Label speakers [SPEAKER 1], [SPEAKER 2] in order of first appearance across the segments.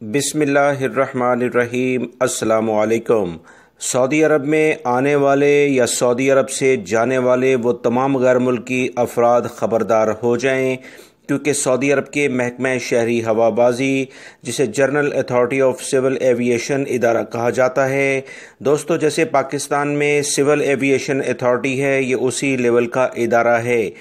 [SPEAKER 1] बिस्मिल्लाहिर्रहमानिर्रहीम। अस्सलामु अलैकुम। सऊदी अरब में आने वाले या सऊदी अरब से जाने वाले वो तमाम गैर मुल्की अफराद ख़बरदार हो जाएं, क्योंकि सऊदी अरब के महकमा शहरी हवाबाजी, जिसे general authority of civil aviation इदारा कहा जाता है दोस्तों, जैसे पाकिस्तान में सिविल एविएशन अथॉरिटी है, ये उसी लेवल का इदारा है।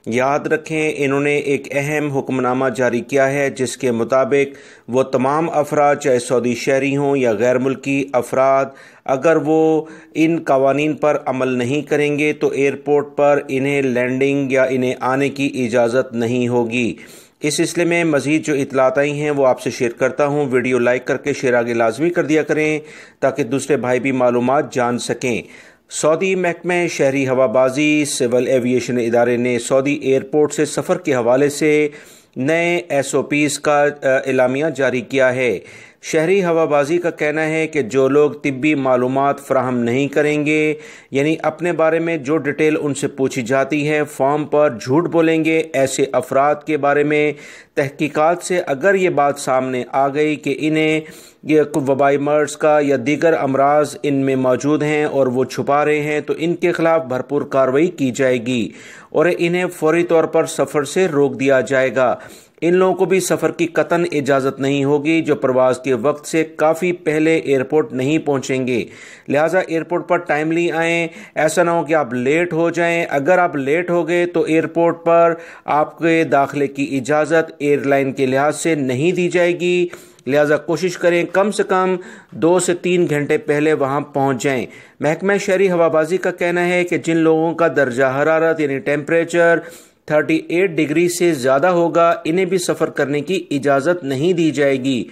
[SPEAKER 1] याद रखें, इन्होंने एक अहम हुक्मनामा जारी किया है जिसके मुताबिक वो तमाम अफराद, चाहे सऊदी शहरी हों या गैर मुल्की अफराद, अगर वो इन कवानीन पर अमल नहीं करेंगे तो एयरपोर्ट पर इन्हें लैंडिंग या इन्हें आने की इजाज़त नहीं होगी। इस सिलसिले में मज़ीद जो इतलात आई हैं वो आपसे शेयर करता हूँ। वीडियो लाइक करके शेयर आगे लाजमी कर दिया करें ताकि दूसरे भाई भी मालूमात जान सकें। सऊदी महकमा शहरी हवाबाजी सिविल एविएशन इदारे ने सऊदी एयरपोर्ट से सफ़र के हवाले से नए SOPs का एलामिया जारी किया है। शहरी हवाबाजी का कहना है कि जो लोग तिब्बी मालूमात फ़राहम नहीं करेंगे, यानी अपने बारे में जो डिटेल उनसे पूछी जाती है फॉर्म पर झूठ बोलेंगे, ऐसे अफराद के बारे में तहकीकात से अगर ये बात सामने आ गई कि इन्हें ये वबाई मर्ज का या दीगर अमराज इनमें मौजूद हैं और वो छुपा रहे हैं, तो इनके खिलाफ भरपूर कार्रवाई की जाएगी और इन्हें फौरी तौर पर सफ़र से रोक दिया जाएगा। इन लोगों को भी सफ़र की कतन इजाज़त नहीं होगी जो प्रवास के वक्त से काफ़ी पहले एयरपोर्ट नहीं पहुंचेंगे। लिहाजा एयरपोर्ट पर टाइमली आएँ, ऐसा ना हो कि आप लेट हो जाएं। अगर आप लेट हो गए तो एयरपोर्ट पर आपके दाखिले की इजाज़त एयरलाइन के लिहाज से नहीं दी जाएगी। लिहाजा कोशिश करें कम से कम 2 से 3 घंटे पहले वहां पहुंच जाएं। महकमा शहरी हवाबाजी का कहना है कि जिन लोगों का दर्जा हरारत यानी टेम्परेचर 38 डिग्री से ज़्यादा होगा, इन्हें भी सफ़र करने की इजाज़त नहीं दी जाएगी।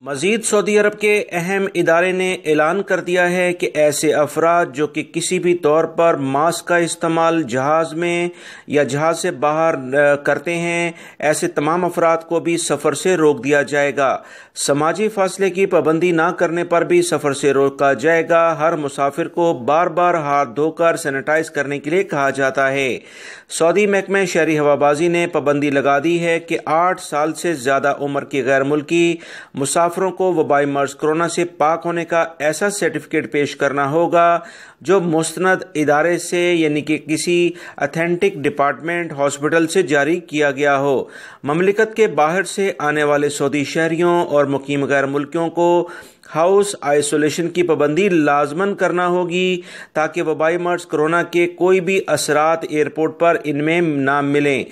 [SPEAKER 1] मज़ीद सऊदी अरब के अहम इदारे ने ऐलान कर दिया है कि ऐसे अफराद जो कि किसी भी तौर पर मास्क का इस्तेमाल जहाज़ में या जहाज़ से बाहर करते हैं, ऐसे तमाम अफराद को भी सफ़र से रोक दिया जाएगा। समाजी फासले की पाबंदी ना करने पर भी सफ़र से रोका जाएगा। हर मुसाफिर को बार बार हाथ धोकर सैनिटाइज करने के लिए कहा जाता है। सऊदी महकमा शहरी हवाबाजी ने पाबंदी लगा दी है कि 8 साल से ज़्यादा उम्र के गैर मुल्की मुसाफिरों को वबाई मर्ज कोरोना से पाक होने का ऐसा सर्टिफिकेट पेश करना होगा जो मुस्तनद इदारे से यानी कि किसी अथेंटिक डिपार्टमेंट हॉस्पिटल से जारी किया गया हो। ममलिकत के बाहर से आने वाले सऊदी शहरियों और मुकीम गैर मुल्कियों को हाउस आइसोलेशन की पाबंदी लाजमन करना होगी ताकि वबाई मर्ज कोरोना के कोई भी असरात एयरपोर्ट पर इनमें ना मिलें।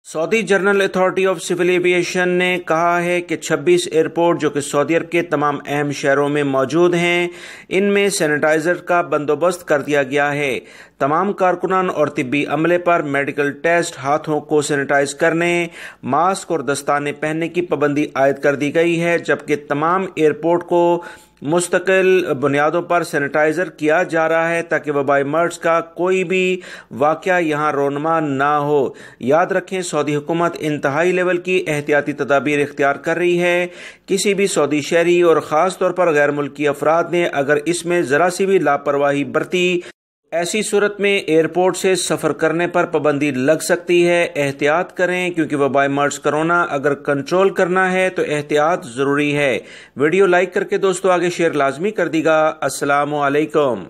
[SPEAKER 1] Saudi general authority of civil aviation ने कहा है कि 26 एयरपोर्ट जो कि सऊदी अरब के तमाम अहम शहरों में मौजूद हैं, इनमें सैनिटाइजर का बंदोबस्त कर दिया गया है। तमाम कारकुनान और तिब्बी अमले पर मेडिकल टेस्ट, हाथों को सैनिटाइज करने, मास्क और दस्ताने पहनने की पाबंदी आयद कर दी गई है, जबकि तमाम एयरपोर्ट को मुस्तकिल बुनियादों पर सैनिटाइजर किया जा रहा है ताकि वबाई मर्ज का कोई भी वाक़या यहाँ रोनमा ना हो। याद रखें, सऊदी हुकूमत इंतहाई लेवल की एहतियाती तदाबीर इख्तियार कर रही है। किसी भी सऊदी शहरी और ख़ास तौर पर गैर मुल्की अफराद ने अगर इसमें ज़रा सी भी लापरवाही बरती, ऐसी सूरत में एयरपोर्ट से सफ़र करने पर पाबंदी लग सकती है। एहतियात करें, क्योंकि वबाई मर्ज कोरोना अगर कंट्रोल करना है तो एहतियात ज़रूरी है। वीडियो लाइक करके दोस्तों आगे शेयर लाजमी कर दीगा। अस्सलामु अलैकुम।